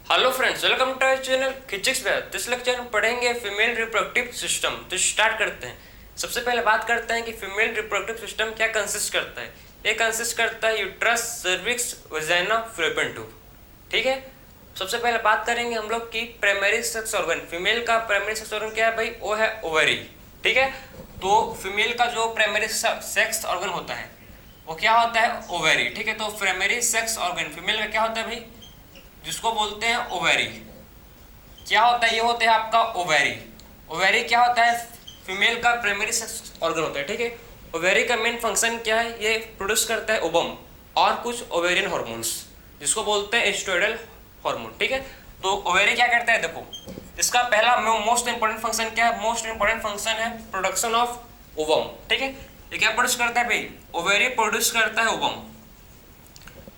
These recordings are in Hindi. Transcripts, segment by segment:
Hello friends, welcome to our channel physics में। दिस लेक्चर में पढ़ेंगे फीमेल रिप्रोडक्टिव सिस्टम। तो स्टार्ट करते हैं। सबसे पहले बात करते हैं कि फीमेल रिप्रोडक्टिव सिस्टम क्या कंसिस्ट करता है। ये कंसिस्ट करता है uterus, cervix, vagina, fallopian tube. ठीक है। सबसे पहले बात करेंगे हम लोग की प्राइमरी सेक्स ऑर्गन। फीमेल का प्राइमरी सेक्स ऑर्गन क्या है भाई? वो है ओवरी। ठीक है। तो फीमेल का जो प्राइमरी सेक्स ऑर्गन होता है वो क्या होता है? ओवरी। ठीक है। तो प्राइमरी सेक्स ऑर्गन फीमेल का क्या होता है भाई? जिसको बोलते हैं ओवेरी। क्या होता है? ये होता है आपका ओवेरी। ओवेरी क्या होता है? फीमेल का प्राइमरी सेक्स ऑर्गन होता है। ठीक है। ओवेरी का मेन फंक्शन क्या है? ये प्रोड्यूस करता है ओवम और कुछ ओवेरियन हार्मोन्स, जिसको बोलते हैं स्टेरॉइडल हार्मोन। ठीक है। तो ओवेरी क्या करता है? देखो, इसका पहला मोस्ट इंपॉर्टेंट फंक्शन क्या है? मोस्ट इंपॉर्टेंट फंक्शन है प्रोडक्शन ऑफ ओवम। ठीक है। ये क्या प्रोड्यूस करता है भाई? ओवेरी प्रोड्यूस करता है ओवम,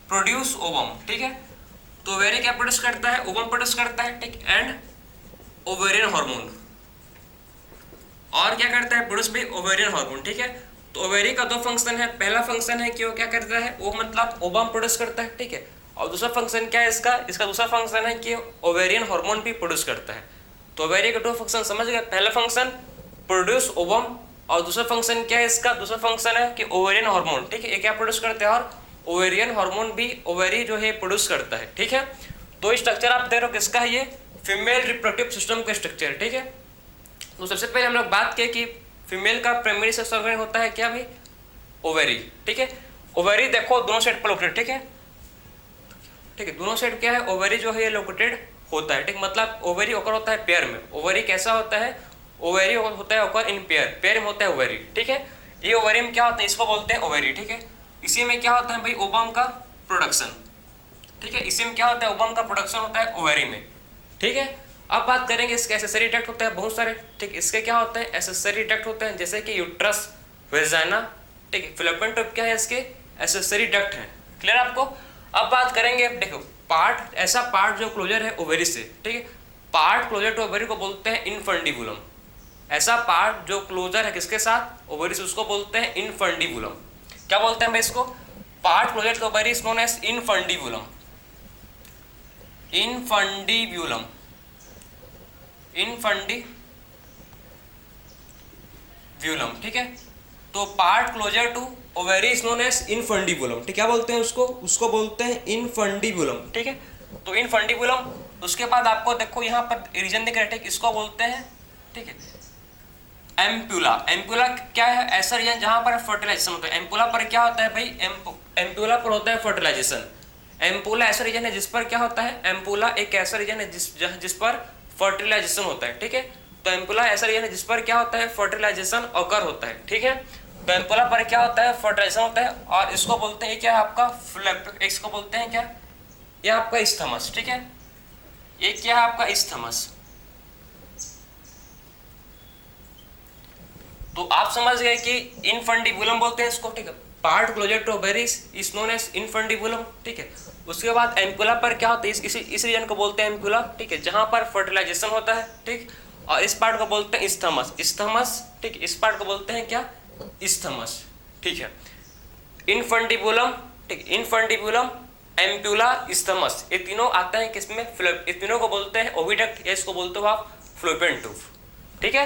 प्रोड्यूस ओवम। ठीक है। तो ओवेरी क्या प्रोड्यूस करता है? ओवम प्रोड्यूस करता है। ठीक। And ovarian hormone. और क्या करता है? प्रोड्यूस भी ओवेरियन हार्मोन। ठीक है। तो ओवेरी का दो फंक्शन है। पहला फंक्शन है कि वो क्या करता है? वो मतलब ओवम प्रोड्यूस करता है। ठीक है। और दूसरा फंक्शन क्या है इसका? इसका दूसरा फंक्शन है कि ओवेरियन हार्मोन भी प्रोड्यूस करता है। तो ओवेरी का दो फंक्शन समझ गए। पहला फंक्शन प्रोड्यूस ओवम, और दूसरा फंक्शन क्या है इसका? दूसरा फंक्शन है कि ओवेरियन हार्मोन। ठीक है। ये क्या प्रोड्यूस करते हैं? और ओवेरियन हार्मोन भी ओवेरी जो है प्रोड्यूस करता है। ठीक है। तो स्ट्रक्चर आप देख रहे हो किसका है? ये फीमेल रिप्रोडक्टिव सिस्टम का स्ट्रक्चर। ठीक है। तो सबसे पहले हम लोग बात किए कि फीमेल का प्राइमरी सेक्स ऑर्गन होता है क्या भाई? ओवेरी। ठीक है। ओवेरी देखो दोनों साइड पर लोकेटेड। ठीक है। ठीक है। दोनों साइड क्या है? ओवेरी जो है ये लोकेटेड होता है। ठीक। मतलब ओवेरी ओकर होता है पेयर में। ओवेरी कैसा होता है? ओवेरी होता है ओकर इन पेयर, पेयर में होता है ओवेरी। ठीक है। ये ओवेरी में क्या होता है? इसको बोलते हैं ओवेरी। ठीक है। इसी में क्या होता है भाई? ओवम का प्रोडक्शन। ठीक है। इसी में क्या होता है? ओवम का प्रोडक्शन होता है ओवेरी में। ठीक है। अब बात करेंगे इसके एसेसरी डक्ट होते हैं बहुत सारे। ठीक। इसके क्या होते हैं? एसेसरी डक्ट होते हैं, जैसे कि यूट्रस, वेजाइना। ठीक है। फैलोपियन ट्यूब क्या है? इसके एसेसरी डक्ट है। क्लियर आपको? अब बात करेंगे, देखो, पार्ट, ऐसा पार्ट जो क्लोजर है ओवेरी से। ठीक है। पार्ट क्लोजर टू ओवेरी को बोलते हैं इनफंडिबुलम। ऐसा पार्ट जो क्लोजर है किसके साथ? ओवेरी से, उसको बोलते हैं इनफंडिबुलम। क्या बोलते हैं भाई इसको? Part closer to ovary is known as infundibulum. Infundibulum. Infundibulum. ठीक है। तो part closer to ovary is known as infundibulum. ठीक। क्या बोलते हैं उसको? उसको बोलते हैं इनफंडिबुलम। ठीक है। तो इनफंडिबुलम। उसके बाद आपको देखो यहाँ पर रीजन दिख रहा है। ठीक। इसको बोलते हैं, ठीक है, एम्पुला। एम्पुला क्या है? ऐसा रीजन जहां पर फर्टिलाइजेशन होता है। एम्पुला पर क्या होता है भाई? एम्पुला पर होता है फर्टिलाइजेशन। एम्पुला ऐसा रीजन है जिस पर क्या होता है? एम्पुला एक ऐसा रीजन है जिस पर फर्टिलाइजेशन होता है। ठीक है। तो एम्पुला ऐसा रीजन है जिस पर क्या होता है? फर्टिलाइजेशन ऑकर होता है। ठीक है। तो एम्पुला पर क्या होता है? फर्टिलाइजेशन होता है। और इसको बोलते हैं क्या है आपका? फ्लैप। इसको बोलते हैं क्या? ये आपका इस्थमस। ठीक है। ये क्या है आपका? इस्थमस। तो आप समझ गए कि इनफंडिबुलम बोलते हैं इसको। ठीक है। Part closer to ovary is known as infundibulum. ठीक है। उसके बाद एम्पुला पर क्या होता है? इस रीजन को बोलते हैं एम्पुला। ठीक है। जहां पर फर्टिलाइजेशन होता है। ठीक। और इस पार्ट को बोलते हैं इस्थमस। इस्थमस। ठीक। इस पार्ट को बोलते हैं क्या? इस्थमस। ठीक है। इनफंडिबुलम, ठीक, इनफंडिबुलम, एम्पुला, इस्थमस, ये तीनों आते हैं किसमें? ये तीनों को बोलते हैं ओविडक्ट, या इसको बोलते हो आप फ्लोपियन ट्यूब। ठीक है।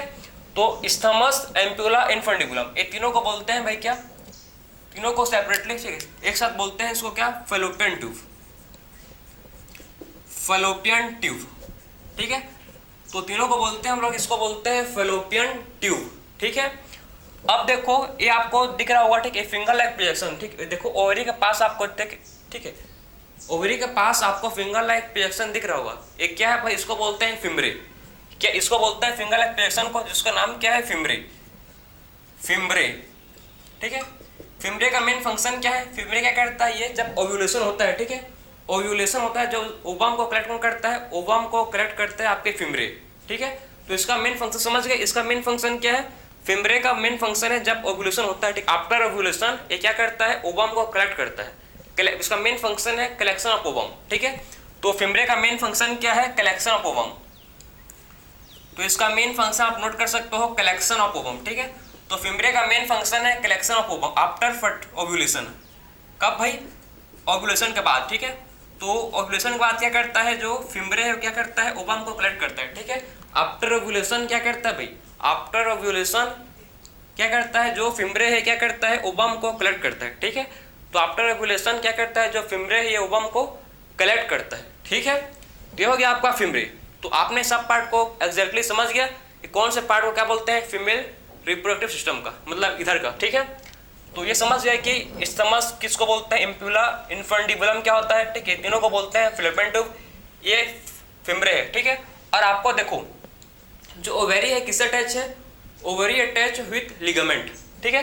तो इस्थमस, एम्पुला, इनफंडिबुलम, ये तीनों को बोलते हैं भाई क्या? तीनों को सेपरेटली एक साथ बोलते हैं इसको क्या? Fallopian tube. Fallopian tube. ठीक है। तो तीनों को बोलते हैं हम लोग, इसको बोलते हैं फैलोपियन ट्यूब। ठीक है। अब देखो, ये आपको दिख रहा होगा, ठीक है, फिंगर लाइक प्रोजेक्शन। ठीक, देखो ओवरी के पास आपको, ठीक है, ओवरी के पास आपको फिंगर लाइक प्रोजेक्शन दिख रहा होगा। ये क्या है भाई? इसको बोलते हैं फिम्ब्रे। क्या इसको बोलते हैं? फिंगर लाइक प्रोजेक्शन को, जिसका नाम क्या है? फिम्ब्रे। फिम्ब्रे। ठीक है। फिम्ब्रे का मेन फंक्शन क्या है? फिम्ब्रे क्या करता है? ये जब ओव्यूलेशन होता है, ठीक है, ओव्यूलेशन होता है, जो ओवम को कलेक्ट करता है, ओवम को कलेक्ट करते हैं आपके फिम्ब्रे। ठीक है। तो इसका मेन फंक्शन समझ गए? इसका मेन फंक्शन क्या है? फिम्ब्रे का मेन फंक्शन है जब ओव्यूलेशन होता है, ठीक, आफ्टर ओव्यूलेशन ये क्या करता है? ओवम को कलेक्ट करता है। इसका मेन फंक्शन है कलेक्शन ऑफ ओवम। ठीक है। तो फिम्ब्रे का मेन फंक्शन क्या है? Collection of ovum. तो इसका मेन फंक्शन आप नोट कर सकते हो, कलेक्शन ऑफ ओवम। ठीक है। तो फिम्ब्रे का मेन फंक्शन है collection of ovum after ovulation. कब भाई? ओव्यूलेशन के बाद। ठीक है। तो ओव्यूलेशन के बाद क्या करता है, जो फिमरे है क्या करता है, ओवम को कलेक्ट करता है, ठीक है। आफ्टर ओव्यूलेशन क्या करता है भाई, आफ्टर ओव्यूलेशन क्या करता है, जो फिमरे है क्या करता है, ओवम को कलेक्ट करता है, ठीक है। तो आफ्टर ओव्यूलेशन क्या करता है, जो फिमरे है ये ओवम को कलेक्ट करता है, ठीक है। ये हो गया आपका फिमरे। तो आपने सब पार्ट को एग्जैक्टली समझ गया कि कौन से पार्ट को क्या बोलते हैं, फीमेल रिप्रोडक्टिव सिस्टम का, मतलब इधर का, ठीक है। तो ये समझ गया कि स्टमक किसको बोलते हैं, इम्प्यूला, इन्फंडिबुलम क्या होता है, ठीक है, तीनों को बोलते हैं फैलोपियन ट्यूब, ये फिमरे है, ठीक है। और आपको देखो जो ओवेरी है किससे अटैच है, ओवरी अटैच विथ लिगामेंट, ठीक है।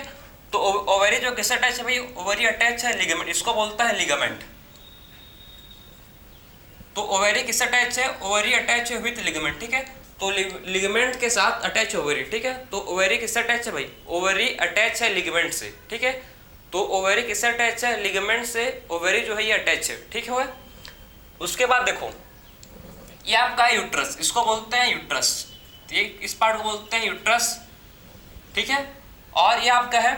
तो ओवरी जो किससे अटैच है भाई, ओवरी अटैच है लिगामेंट, इसको बोलता है लिगामेंट। तो ओवरी किससे अटैच है, ओवरी अटैच है विथ लिगामेंट, ठीक है। तो लिगामेंट के साथ अटैच ओवरी, ठीक है। तो ओवरी किससे अटैच है भाई, ओवरी अटैच है लिगामेंट से, ठीक है। तो ओवरी किससे अटैच है, लिगामेंट से ओवरी जो है ये अटैच है, ठीक है। उसके बाद देखो ये आपका है यूट्रस, इसको बोलते हैं यूट्रस, ये इस पार्ट को बोलते हैं यूट्रस, ठीक है। और ये आपका है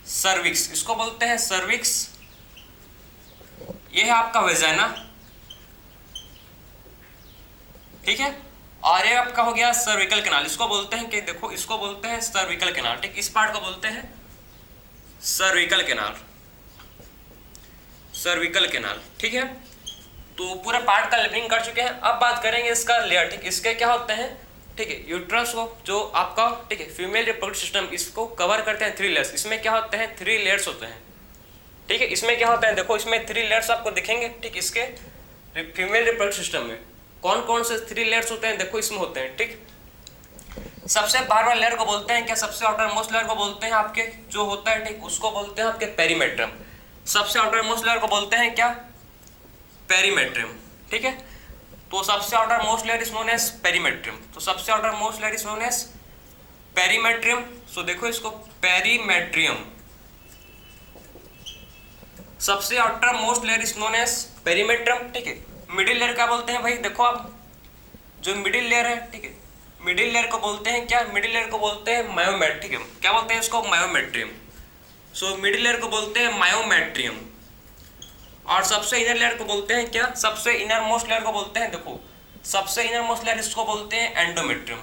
सर्विक्स, इसको बोलते हैं सर्विक्स, ये है आपका वेजाइना, ठीक है। और ये आपका हो गया सर्विकल कैनाल, इसको बोलते हैं कि देखो इसको बोलते हैं सर्विकल कैनाल, ठीक, इस पार्ट को बोलते हैं सर्विकल कैनाल, सर्विकल कैनाल, ठीक है। तो पूरा पार्ट का लेबलिंग कर चुके हैं। अब बात करेंगे इसका लेयर, ठीक, इसके क्या होते हैं, ठीक है। यूट्रस को जो आपका, ठीक है, फीमेल रिप्रोडक्टिव सिस्टम, इसको कवर करते हैं 3 लेयर्स, इसमें क्या होते हैं 3 लेयर्स होते हैं, ठीक है। इसमें क्या होता है देखो, इसमें 3 लेयर्स आपको दिखेंगे, ठीक, इसके फीमेल रिप्रोडक्टिव सिस्टम में कौन कौन से 3 लेयर्स होते हैं देखो इसमें होते हैं, ठीक। सबसे बाहर वाले लेयर को बोलते हैं क्या, सबसे आउटर मोस्ट लेयर को बोलते हैं आपके जो होता है, ठीक, उसको बोलते हैं आपके पेरीमेट्रियम। सबसे आउटर मोस्ट लेयर को बोलते हैं क्या, पेरीमेट्रियम, ठीक है। तो सबसे outermost layer is known as perimetrium, तो सबसे outermost layer is known as perimetrium. So देखो इसको पेरीमेट्रियम, सबसे outermost layer is known as perimetrium, ठीक है। मिडिल लेयर क्या बोलते हैं भाई, देखो आप जो मिडिल लेयर है, ठीक है, मिडिल लेयर को बोलते हैं क्या, मिडिल लेयर को बोलते हैं मायोमेट, ठीक है, क्या बोलते हैं इसको, मायोमेट्रियम। सो मिडिल लेयर को बोलते हैं मायोमेट्रियम। और सबसे इनर लेयर को बोलते हैं क्या, सबसे इनर मोस्ट लेयर को बोलते हैं, देखो सबसे इनर मोस्ट लेयर इसको बोलते हैं एंडोमेट्रियम,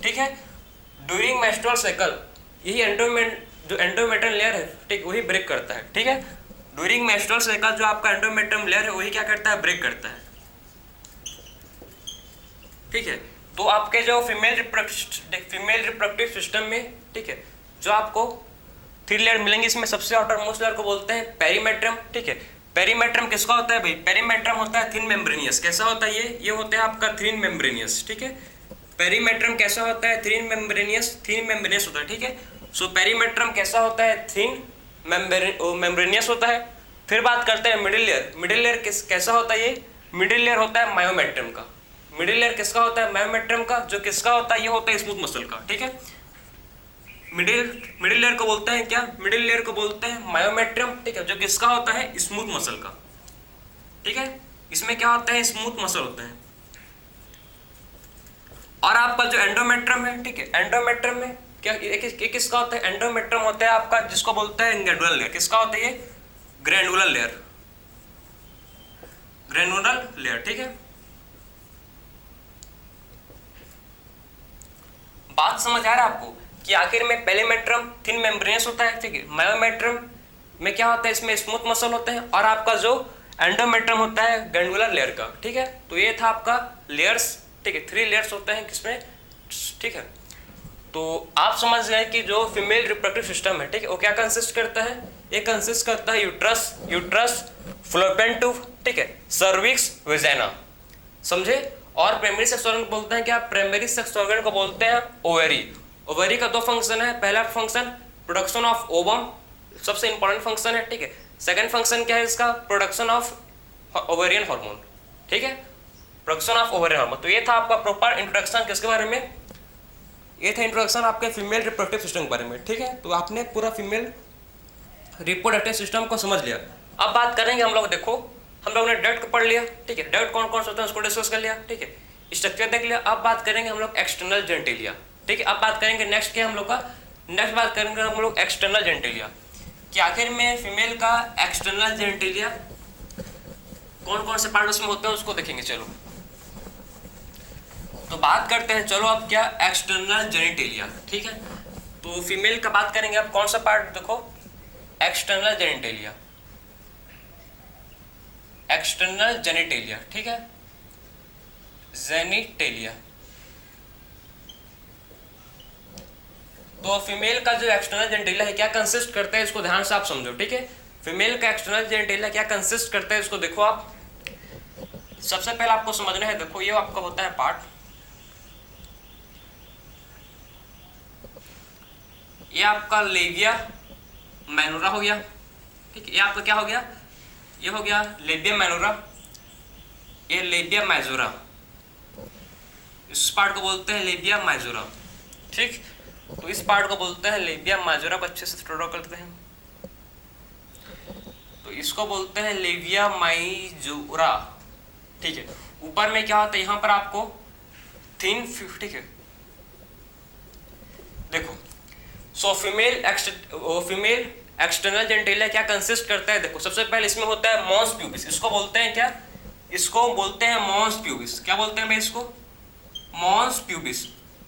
ठीक है। ड्यूरिंग मेंस्ट्रुअल साइकिल यही जो एंडोमेट्रियम लेयर है, ठीक, वही ब्रेक करता है, ठीक है। ड्यूरिंग मेंस्ट्रुअल साइकिल जो आपका एंडोमेट्रियम लेयर है वही क्या करता है, ब्रेक करता है, ठीक है। तो आपके जो फीमेल रिप्रोडक्टिव सिस्टम में, ठीक है, जो आपको 3 लेयर मिलेंगे, इसमें सबसे आउटर मोस्ट लेयर को बोलते हैं पेरीमेट्रियम, ठीक है। पेरीमेट्रियम किसका होता है भाई, पेरीमेट्रियम होता है थिन मेम्ब्रेनियस, कैसा होता है ये होता है आपका थिन मेम्ब्रेनियस, ठीक है। पेरीमेट्रियम कैसा होता है, थिन मेम्ब्रेनियस होता है, ठीक है। सो पेरीमेट्रियम कैसा होता है, थिन मेम्ब्रेनियस होता है। फिर बात करते हैं मिडिल लेयर, मिडिल लेयर कैसा होता है, ये मिडिल लेयर होता है मायोमेट्रियम का, मिडिल लेयर किसका होता है, मायोमेट्रियम का, जो किसका होता है, ये होता है स्मूथ मसल का, ठीक है। मिडिल लेयर को बोलते हैं क्या, मिडिल लेयर को बोलते हैं मायोमेट्रियम, ठीक है, जो किसका होता है, स्मूथ मसल का, ठीक है। इसमें क्या होता है, स्मूथ मसल होता है। और आपका जो एंडोमेट्रियम है, ठीक है, एंडोमेट्रियम में क्या किसका होता है, एंडोमेट्रियम होता है आपका जिसको बोलते हैं ग्रैनुलर लेयर, किसका होता है ये, ग्रैनुलर लेयर, ग्रैनुलर लेयर, ठीक है। बात समझ आ रहा है आपको कि आखिर में पेरीमेट्रियम थिन मेम्ब्रेनियस होता है, ठीक है, मायोमेट्रियम में क्या होता है, इसमें स्मूथ मसल होते हैं, और आपका जो एंडोमेट्रियम होता है ग्रैनुलर लेयर का, ठीक है। तो ये था आपका लेयर्स, ठीक है, 3 लेयर्स होते हैं किसमें, ठीक है। तो आप समझ गए कि जो फीमेल रिप्रोडक्टिव सिस्टम है, ठीक है, वो क्या कंसिस्ट करता है, ये कंसिस्ट करता है यूट्रस, फैलोपियन ट्यूब, ठीक है, सर्विक्स, वेजाइना, समझे। और प्राइमरी सेक्स ऑर्गन को बोलते हैं क्या, प्राइमरी सेक्स ऑर्गन को बोलते हैं ओवेरी। ओवेरी का 2 फंक्शन है, पहला फंक्शन प्रोडक्शन ऑफ ओवम, सबसे इंपॉर्टेंट फंक्शन है, ठीक है। सेकंड फंक्शन क्या है इसका, प्रोडक्शन ऑफ ओवेरियन हार्मोन, ठीक है, प्रोडक्शन ऑफ ओवेरियन हार्मोन। तो ये था आपका प्रॉपर इंट्रोडक्शन किसके बारे में, ये था इंट्रोडक्शन आपके फीमेल रिप्रोडक्टिव सिस्टम के बारे में, ठीक है। तो आपने पूरा फीमेल रिप्रोडक्टिव सिस्टम को समझ लिया। अब बात करेंगे हम लोग, देखो हम लोग ने डक्ट को पढ़ लिया, ठीक है, डक्ट कौन कौन से होते हैं उसको डिस्कस कर लिया, ठीक है, स्ट्रक्चर देख लिया। अब बात करेंगे हम लोग एक्सटर्नल जेनिटलिया, ठीक है। अब बात करेंगे नेक्स्ट क्या हम लोग का, नेक्स्ट बात करेंगे हम लोग एक्सटर्नल जेनिटलिया, कि आखिर में फीमेल का एक्सटर्नल जेनिटलिया कौन कौन से पार्ट उसमें होते हैं उसको देखेंगे। चलो तो बात करते हैं, चलो अब क्या, एक्सटर्नल जेनिटेलिया। ठीक है, तो फीमेल का बात करेंगे। अब कौन सा पार्ट देखो, एक्सटर्नल जेनिटेलिया, एक्सटर्नल जेनिटेलिया। ठीक है, जेनिटेलिया। तो फीमेल का जो एक्सटर्नल जेनिटेलिया है क्या कंसिस्ट करता है, इसको ध्यान से आप समझो। ठीक है, फीमेल का एक्सटर्नल जेनिटेलिया क्या कंसिस्ट करता है, इसको देखो आप। सबसे पहले आपको समझना है, देखो ये आपका होता है पार्ट, ये आपका लेबिया माइनोरा हो गया। ठीक है, ये आपका क्या हो गया, ये हो गया लेबिया माइनोरा, ये लेबिया माइजोरा, इस पार्ट को बोलते हैं लेबिया माइजोरा। ठीक, तो इस पार्ट को बोलते हैं लेबिया माइजोरा को अच्छे से ड्रॉ करते हैं, तो इसको बोलते हैं लेबिया माइजोरा। ठीक है, ऊपर में क्या होता है, यहाँ पर आपको थिन, ठीक है, देखो। सो फीमेल एक्सटर्नल जेनिटेलिया क्या कंसिस्ट करता है, देखो सबसे पहले इसमें होता है मॉन्स प्यूबिस, इसको बोलते हैं क्या, इसको बोलते हैं मॉन्स प्यूबिस। क्या बोलते हैं भाई इसको, मॉन्स प्यूबिस।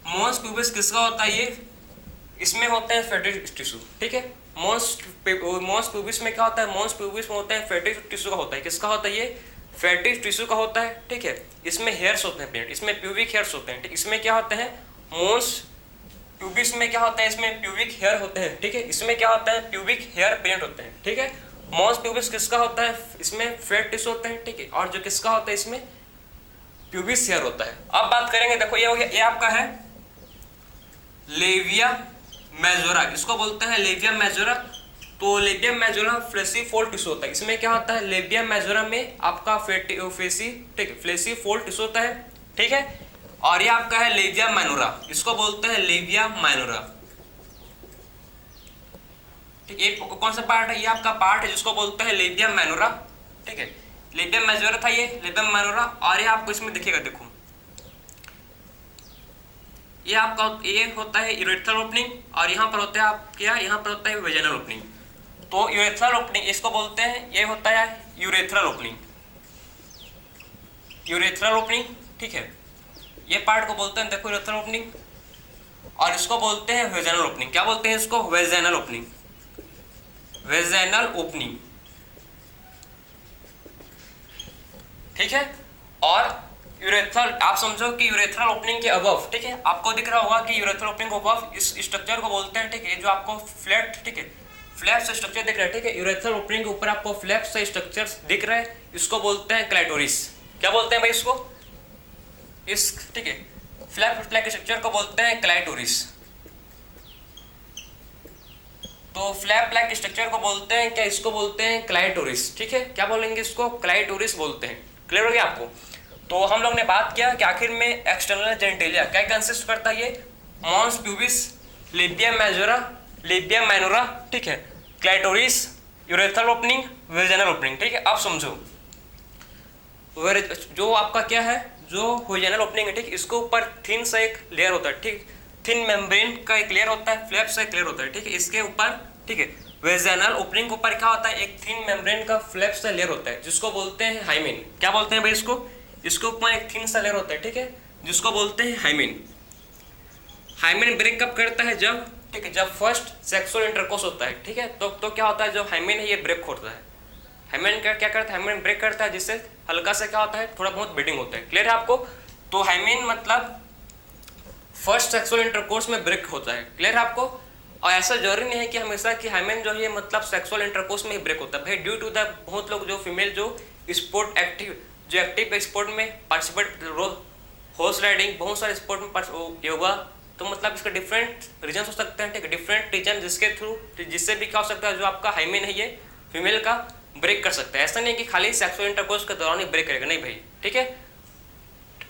मॉन्स प्यूबिस किसका होता है, ये इसमें होता है फैटी टिश्यू। ठीक है, मॉन्स प्यूबिस में क्या होता है, मॉन्स प्यूबिस में होता है फैटी टिश्यू का होता है। किसका होता है, ये फैटी टिश्यू का होता है। ठीक है, इसमें हेयर्स होते हैं पेरेंट, इसमें प्यूबिक हेयर्स होते हैं। ठीक, इसमें क्या होते हैं, मॉन्स प्यूबिस में क्या होता है, इसमें प्यूबिक हेयर होते हैं। ठीक है, इसमें क्या होता है, प्यूबिक हेयर पेरेंट होते हैं। ठीक है, मॉन्स प्यूबिस किसका होता है, इसमें फैट टिश्यू होते हैं। ठीक है, और जो किसका होता है, इसमें प्यूबिस हेयर होता है। अब बात करेंगे, देखो ये हो गया, ये आपका है लेविया मेजोरा, इसको बोलते हैं लेविया मेजोरा। तो लेबिया मेजोरा फ्लेसिफोल्ड टिश्यू होता है, इसमें क्या होता है, लेबिया मेजोरा में आपका फेसी, ठीक है, फ्लेसिफोल्ड टिश्यू होता है। ठीक है, और ये आपका है लेबिया माइनोरा, इसको बोलते हैं लेबिया माइनोरा। ठीक, ये कौन सा पार्ट है, ये आपका पार्ट है जिसको बोलते हैं लेबिया माइनोरा। ठीक है, लेबिया मेजोरा था ये, लेबिया माइनोरा। और ये आपको इसमें दिखेगा, देखो ये आपका ये होता है यूरेथ्रल ओपनिंग, और यहाँ पर होता है आप क्या, यहाँ पर होता है वेजाइनल ओपनिंग। तो यूरेथ्रल ओपनिंग इसको बोलते हैं, ये होता है यूरेथ्रल ओपनिंग, यूरेथ्रल ओपनिंग। ठीक है, ये पार्ट को बोलते हैं, देखो यूरेथ्रल ओपनिंग, और इसको बोलते हैं वेजाइनल ओपनिंग। क्या बोलते हैं इसको, वेजाइनल ओपनिंग, वेजाइनल ओपनिंग। ठीक है, और यूरेथ्रल, आप समझो कि यूरेथ्रल ओपनिंग के अबव, ठीक है, आपको दिख रहा होगा कि यूरेथ्रल ओपनिंग के अबव इस स्ट्रक्चर को बोलते हैं। ठीक है, जो आपको फ्लैट, ठीक है, फ्लैप से स्ट्रक्चर दिख रहा है। ठीक है, यूरेथ्रल ओपनिंग के ऊपर आपको फ्लैप से स्ट्रक्चर दिख रहा है, इसको बोलते हैं क्लाइटोरिस। क्या बोलते हैं भाई इसको, इस, ठीक है, फ्लैप के स्ट्रक्चर को बोलते हैं क्लाइटोरिस। तो फ्लैप लाइक स्ट्रक्चर को बोलते हैं क्या, इसको बोलते हैं क्लाइटोरिस। ठीक है, क्या बोलेंगे इसको, क्लाइटोरिस बोलते हैं। क्लियर हो गया आपको। तो हम लोग ने बात किया कि आखिर में एक्सटर्नल जेनिटेलिया क्या कंसिस्ट करता है, ये mons pubis, labia majora, labia minora, ठीक है, clitoris, urethral opening, vaginal opening. ठीक है, आप समझो जो आपका क्या है, जो वेजाइनल ओपनिंग है, ठीक, इसके ऊपर थिन सा एक लेयर होता है। ठीक, थिन मेम्ब्रेन का एक लेयर होता है, फ्लैप सा एक लेयर होता है। ठीक है, इसके ऊपर, ठीक है, वेजाइनल ओपनिंग के ऊपर क्या होता है, एक थिन मेम्ब्रेन का फ्लैप सा लेयर होता है, जिसको बोलते हैं हाइमेन। क्या बोलते हैं भाई इसको, इसके ऊपर एक थिन सा लेयर होता है। ठीक है, जिसको बोलते हैं हाइमेन। हाइमेन ब्रेक कब करता है, जब, ठीक है, जब फर्स्ट सेक्सुअल इंटरकोर्स होता है। ठीक है, तो क्या होता है, जो हाइमेन है ये ब्रेक होता है। हाइमेन क्या करता है, हाइमेन ब्रेक करता है, जिससे हल्का सा क्या होता है, थोड़ा बहुत ब्लीडिंग होता है। क्लियर है आपको। तो हाइमेन मतलब फर्स्ट सेक्सुअल इंटरकोर्स में ब्रेक होता है। क्लियर है आपको। और ऐसा जरूरी नहीं है कि हमेशा कि हाइमेन जो है मतलब सेक्सुअल इंटरकोर्स में ही ब्रेक होता है भाई, ड्यू टू द बहुत लोग जो फीमेल जो स्पोर्ट एक्टिव, जो एक्टिव स्पोर्ट में पार्टिसिपेट, हॉर्स राइडिंग, बहुत सारे स्पोर्ट में, योगा, तो मतलब इसके डिफरेंट रीजन हो सकते हैं। ठीक है, डिफरेंट रीजन जिसके थ्रू, जिससे भी क्या हो सकता है, जो आपका हाइमेन है ये फीमेल का ब्रेक कर सकता है। ऐसा नहीं है कि खाली सेक्सुअल इंटरकोर्स के दौरान ही ब्रेक करेगा, नहीं भाई। ठीक है,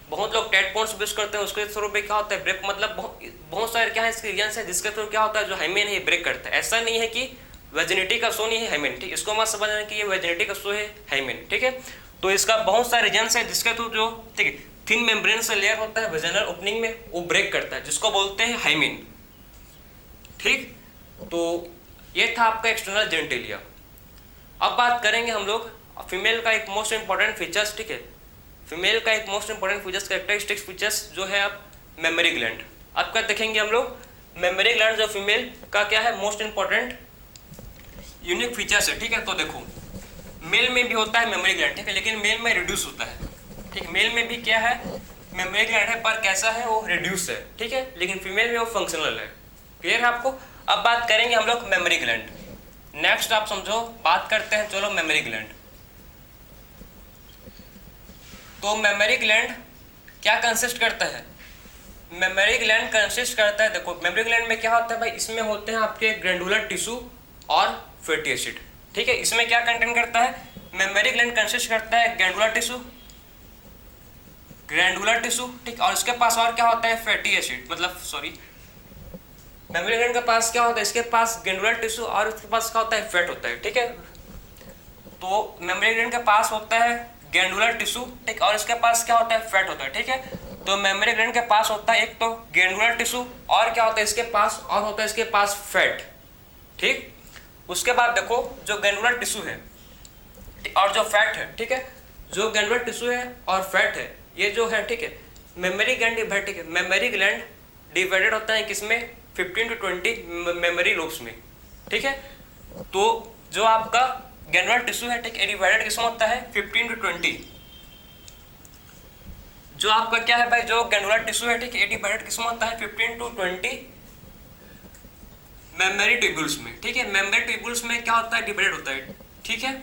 बहुत लोग टैटपोन्स यूज करते हैं, उसके थ्रू भी क्या होता है ब्रेक, मतलब बहुत सारे क्या है इसके रीजन है जिसके थ्रू क्या होता है, जो हाइमेन है ये ब्रेक करता है। ऐसा नहीं है कि वेजिनिटी का शो नहीं है हाइमेन। ठीक, इसको मत समझना कि ये वेजिनिटी का शो है हाइमेन। ठीक है, तो इसका बहुत सारे रीजन है जिसके थ्रू जो, ठीक है, थिन मेम्ब्रेन से लेयर होता है वेजाइनल ओपनिंग में, वो ब्रेक करता है, जिसको बोलते हैं हाइमेन। ठीक, तो ये था आपका एक्सटर्नल जेनिटेलिया। अब बात करेंगे हम लोग फीमेल का एक मोस्ट इंपॉर्टेंट फीचर्स, ठीक है, फीमेल का एक most important features, characteristics features जो है अब मेमोरी ग्लैंड। अब क्या देखेंगे हम लोग, मेमोरी ग्लैंड जो फीमेल का क्या है मोस्ट इंपॉर्टेंट यूनिक फीचर्स है, ठीक है। तो देखो मेल में भी होता है मेमोरी ग्लैंड, ठीक है, लेकिन मेल में रिड्यूस होता है, ठीक, मेल में भी क्या है मेमोरी ग्लैंड है पर कैसा है वो रिड्यूस है, ठीक है, लेकिन फीमेल में वो फंक्शनल है। क्लियर है आपको। अब बात करेंगे हम लोग मेमोरी ग्लैंड। नेक्स्ट आप समझो, बात करते हैं चलो मेमोरी ग्लैंड। तो मेमोरी ग्लैंड क्या कंसिस्ट करता है, मेमोरी ग्लैंड कंसिस्ट करता है, देखो मेमोरी ग्लैंड में क्या होता है भाई, इसमें होते हैं आपके ग्रैंडुलर टिश्यू और फैटी एसिड, ठीक है। इसमें क्या कंटेन करता है, मेमोरी ग्लैंड कंसिस्ट करता है ग्रैंडुलर टिश्यू, ग्रैंडुलर टिश्यू, ठीक, और इसके पास और क्या होता है फैटी एसिड, मतलब सॉरी मेमोरी ग्लैंड के पास क्या होता है, इसके पास ग्रैंडुलर टिश्यू और इसके पास क्या होता है फैट होता है, ठीक है। तो मेमोरी ग्लैंड के पास होता है ग्रैंडुलर टिश्यू, ठीक, और इसके पास क्या होता है फैट होता है, ठीक है। तो मेमोरी ग्लैंड के पास होता है एक तो ग्रैंडुलर टिश्यू और क्या होता है इसके पास, और होता है इसके पास फैट, ठीक। उसके बाद देखो जो ग्रैंडुलर टिश्यू है और जो फैट है, ठीक है, जो ग्रैंडुलर टिश्यू है और फैट है ये जो है, ठीक है, मेमोरी ग्लैंड डिवाइड, ठीक है, मेमोरी ग्लैंड डिवाइडेड होता है किसमें 15 to 20 मेमोरी लोब्स में, ठीक है। तो जो आपका ग्रैंडुलर टिश्यू है, ठीक है, डिवाइडेड किसमें होता है 15 to 20। जो आपका क्या है भाई, जो ग्रैंडुलर टिश्यू है, ठीक है, डिवाइडेड किसमें होता है 15 to 20 मेमोरी ट्यूब्यूल्स में, ठीक है। मेमोरी ट्यूब्यूल्स में क्या होता है डिवाइडेड होता है, ठीक है।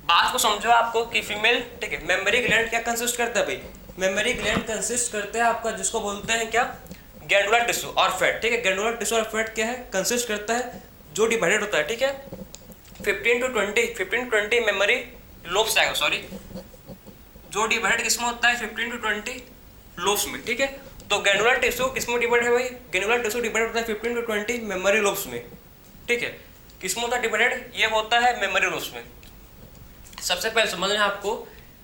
बात को समझो आपको कि फीमेल, ठीक है, मेमोरी ग्लैंड क्या कंसिस्ट करता है भाई, मेमोरी ग्लैंड कंसिस्ट करते हैं आपका जिसको बोलते हैं क्या ग्रैंडुलर टिश्यू और फैट, ठीक है। ग्रैंडुलर टिश्यू और फैट क्या है कंसिस्ट करता है जो डिवाइडेड होता है, ठीक है, 15 to 20 मेमोरी लोब्स आएगा, सॉरी, जो डिवाइडेड किसमें होता है 15 to 20 लोब्स में, ठीक है। तो ग्रैंडुलर टिश्यू किसमें डिवाइड है भाई, ग्रैंडुलर टिश्यू डिवाइड होता है 15 to 20 मेमोरी लोब्स में, ठीक है। किसमें होता है डिवाइडेड, ये होता है मेमोरी लोब्स में। सबसे पहले समझना है आपको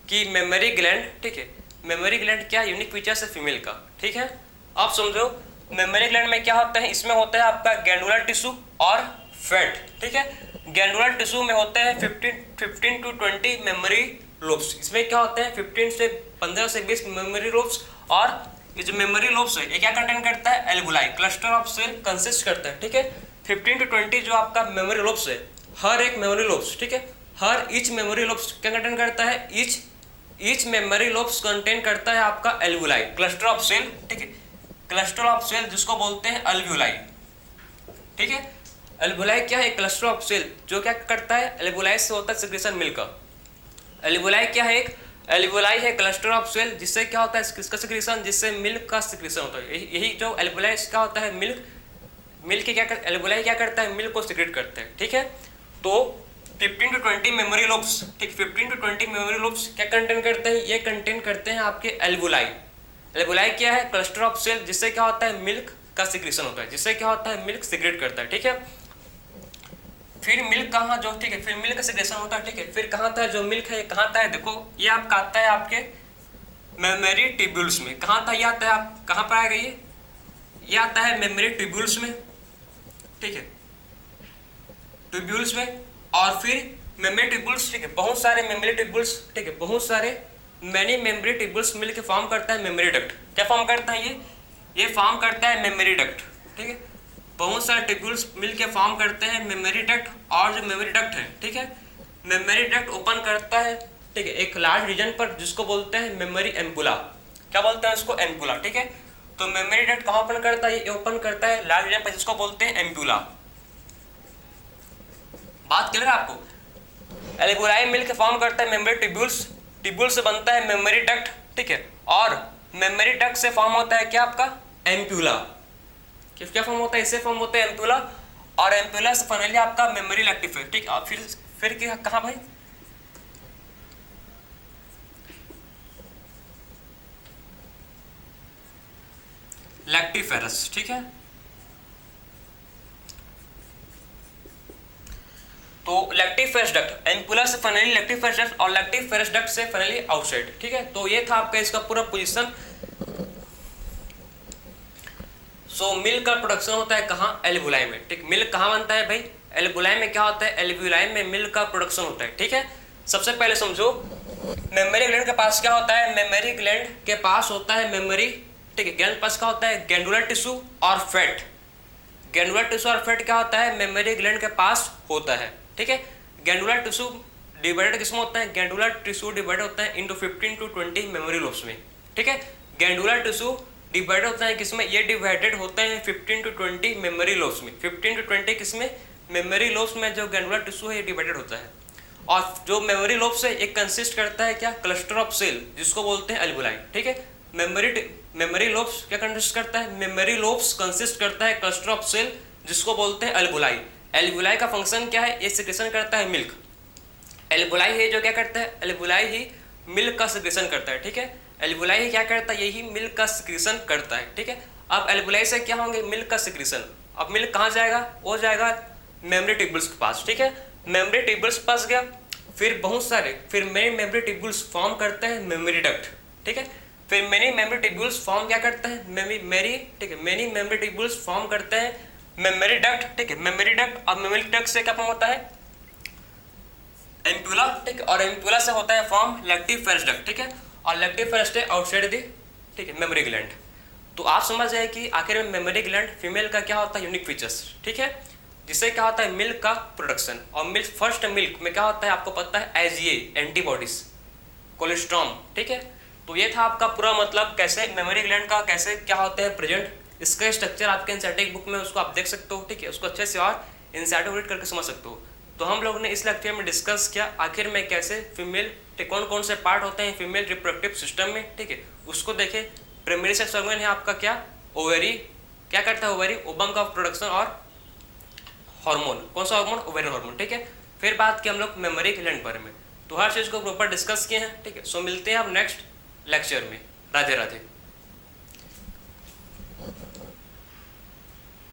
कि मेमोरी ग्लैंड, ठीक है, मेमोरी ग्लैंड क्या यूनिक फीचर्स है फीमेल का, ठीक है। आप समझो मेमोरी ग्लैंड में क्या होता है, इसमें होता है आपका ग्रैंडुलर टिश्यू और फैट, ठीक है। ग्रैंडुलर टिश्यू में होते हैं 15 to 20 मेमोरी लोब्स, इसमें क्या होते हैं 15 से 20 मेमोरी लोब्स। और ये जो मेमोरी लोब्स है ये क्या कंटेन करता है, alveoli, cluster of cell consist करता है, ठीक है। 15 to 20 जो आपका मेमोरी लोब्स है, हर एक मेमोरी लोब्स, ठीक है, हर ईच मेमोरी लोब्स क्या कंटेन करता है, ईच मेमोरी लोब्स कंटेन करता है आपका एल्वुलाई, क्लस्टर ऑफ सेल, ठीक है, क्लस्टर ऑफ सेल जिसको बोलते हैं एल्वुलाई, ठीक है। एल्वुलाई क्या है, क्लस्टर ऑफ सेल जो क्या करता है, एल्वुलाई से होता है सिक्रेशन मिल्क का। एल्वुलाई क्या है, एक एल्वुलाई है क्लस्टर ऑफ सेल जिससे क्या होता है किसका सिक्रेशन, जिससे मिल्क का सिक्रेशन होता है। यही जो एल्वुलाई क्या होता है, मिल्क क्या कर, एल्वुलाई क्या करता है, मिल्क को सिक्रेट करता है, ठीक है। तो 15 to 20 मेमोरी लोब्स, ठीक, 15 to 20 मेमोरी लोब्स क्या कंटेन करते हैं, ये कंटेन करते हैं आपके एल्वुलाई। एल्वुलाई क्या है, क्लस्टर ऑफ सेल जिससे क्या होता है मिल्क का सिक्रेशन होता है, जिससे क्या होता है मिल्क सिक्रेट करता है, ठीक है। फिर मिल्क कहाँ जो, ठीक है, फिर मिल्क का सिक्रेशन होता है, ठीक है। फिर कहाँ था जो मिल्क है, कहाँ आता है, देखो ये आपका आता है आपके मेमोरी ट्यूब्यूल्स में। कहाँ था, ये आता है आप कहाँ पर आएगा, ये आता है मेमोरी ट्यूब्यूल्स में, ठीक है, ट्यूब्यूल्स में। और फिर मेमोरी ट्यूब्यूल्स, ठीक है, बहुत सारे मेमोरी ट्यूब्यूल्स, ठीक है, बहुत सारे मैनी मेमोरी ट्यूब्यूल्स मिलकर फॉर्म करता है मेमोरी डक्ट। क्या फॉर्म करता है, ये फॉर्म करता है मेमोरी डक्ट, ठीक है। बहुत सारे ट्यूब्यूल्स मिलकर फॉर्म करते हैं मेमोरी डक्ट। और जो मेमोरी डक्ट है, ठीक है, मेमोरी डक्ट ओपन करता है, ठीक है, एक लार्ज रीजन पर जिसको बोलते हैं मेमोरी एम्पुला। क्या बोलते हैं इसको, एम्पुला, ठीक है। तो मेमोरी डक्ट कहाँ ओपन करता है, ये ओपन करता है लार्ज रीजन पर जिसको बोलते हैं एम्पुला। बात क्लियर है आपको। एल्वुलाई मिलकर फॉर्म करता है मेमोरी ट्यूब्यूल्स, ट्यूब्यूल से बनता है मेमोरी डक्ट, ठीक है। और मेमोरी डक्ट से फॉर्म होता है क्या आपका एम्पुला। क्या फॉर्म होता है, इससे फॉर्म होता है एम्पुला। और एम्पुला से फाइनली आपका मेमोरी लैक्टिफेर, ठीक है। फिर क्या कहाँ भाई, लैक्टिफेरस, ठीक है। तो लैक्टिफेरस डक्ट, एम्पुला से फाइनली लैक्टिफेरस डक्ट और लैक्टिफेरस डक्ट से फाइनली आउटसाइड, ठीक है। तो ये था आपका इसका पूरा पोजीशन। सो मिल्क का प्रोडक्शन होता है कहाँ, एल्वुलाई में, ठीक। मिल्क कहाँ बनता है भाई, एल्वुलाई में क्या होता है, एल्वुलाई में मिल्क का प्रोडक्शन होता है, ठीक है। सबसे पहले समझो मेमोरी ग्लैंड के पास क्या होता है, मेमोरी ग्लैंड के पास होता है मेमोरी, ठीक है। ग्लैंड पास क्या होता है, ग्लैंडुलर टिश्यू और फैट। ग्लैंडुलर टिश्यू और फैट क्या होता है, मेमोरी ग्लैंड के पास होता है, ठीक है। ग्लैंडुलर टिश्यू डिवाइडेड किसमें होता है, ग्लैंडुलर टिश्यू डिवाइड होता है इनटू 15 to 20 मेमोरी लोब्स में, ठीक है। ग्लैंडुलर टिश्यू डिवाइड होता है किसमें, ये डिवाइडेड होता है 15 to 20 मेमोरी लोब्स में। 15 to 20 किसमें, मेमोरी लोब्स में जो ग्लैंडुलर टिश्यू है ये डिवाइडेड होता है। और जो मेमोरी लोब्स है एक कंसिस्ट करता है क्या, क्लस्टर ऑफ सेल, जिसको बोलते हैं एल्वुलाई, ठीक है। मेमोरी लोब्स क्या कंसिस्ट करता है, मेमोरी लोब्स कंसिस्ट करता है क्लस्टर ऑफ सेल, जिसको बोलते हैं एल्वुलाई। एल्वुलाई का फंक्शन क्या है, ये सिक्रेशन करता है मिल्क। एल्वुलाई है जो क्या करता है, एल्वुलाई ही मिल्क का सिक्रेशन करता है, ठीक है। एल्वुलाई ही क्या करता है, यही मिल्क का सिक्रेशन करता है, ठीक है। अब एल्वुलाई से क्या होंगे, मिल्क का सिक्रेशन। अब मिल्क कहाँ जाएगा, वो जाएगा मेमोरी ट्यूब्यूल्स के पास, ठीक है। मेमोरी ट्यूब्यूल्स के पास गया, फिर बहुत सारे मेनी मेमोरी ट्यूब्यूल्स फॉर्म करते हैं मेमोरी डक्ट, ठीक है। फिर मेनी मेमोरी ट्यूब्यूल्स फॉर्म क्या करते हैं, ठीक है, मेनी मेमोरी ट्यूब्यूल्स फॉर्म करते हैं मेमोरी डक्ट, ठीक है। मेमोरी डक्ट और मेमोरी डक्ट से क्या फॉर्म होता है, एम्पुला, ठीक है। और एम्पुला से होता है फॉर्म लैक्टिव फेरस डक्ट, ठीक है। और लैक्टिव फेरस डक्ट आउटसाइड दी, ठीक है, मेमोरी ग्लैंड। तो आप समझ जाए कि आखिर में मेमोरी ग्लैंड फीमेल का क्या होता है, यूनिक फीचर्स, ठीक है, जिससे क्या होता है मिल्क का प्रोडक्शन। और मिल्क फर्स्ट मिल्क में क्या होता है आपको पता है, एजीए एंटीबॉडीज, कोलेस्ट्रॉम, ठीक है। तो ये था आपका पूरा मतलब कैसे मेमोरी ग्लैंड का कैसे क्या होता है प्रेजेंट। इसका स्ट्रक्चर आपके एनसीईआरटी बुक में उसको आप देख सकते हो, ठीक है। उसको अच्छे से और एनसीईआरटी रीड करके समझ सकते हो। तो हम लोग ने इस लेक्चर में डिस्कस किया आखिर में कैसे फीमेल कौन कौन से पार्ट होते हैं फीमेल रिप्रोडक्टिव सिस्टम में, ठीक है, उसको देखे। प्राइमरी सेक्स ऑर्गन है आपका क्या, ओवेरी, क्या करता है ओवेरी, ओवम का प्रोडक्शन और हार्मोन, कौन सा हार्मोन, ओवेरियन हार्मोन, ठीक है। फिर बात की हम लोग मेमोरी ग्लैंड बारे में, तो हर चीज़ को प्रॉपर डिस्कस किए हैं, ठीक है। सो मिलते हैं आप नेक्स्ट लेक्चर में। राधे राधे।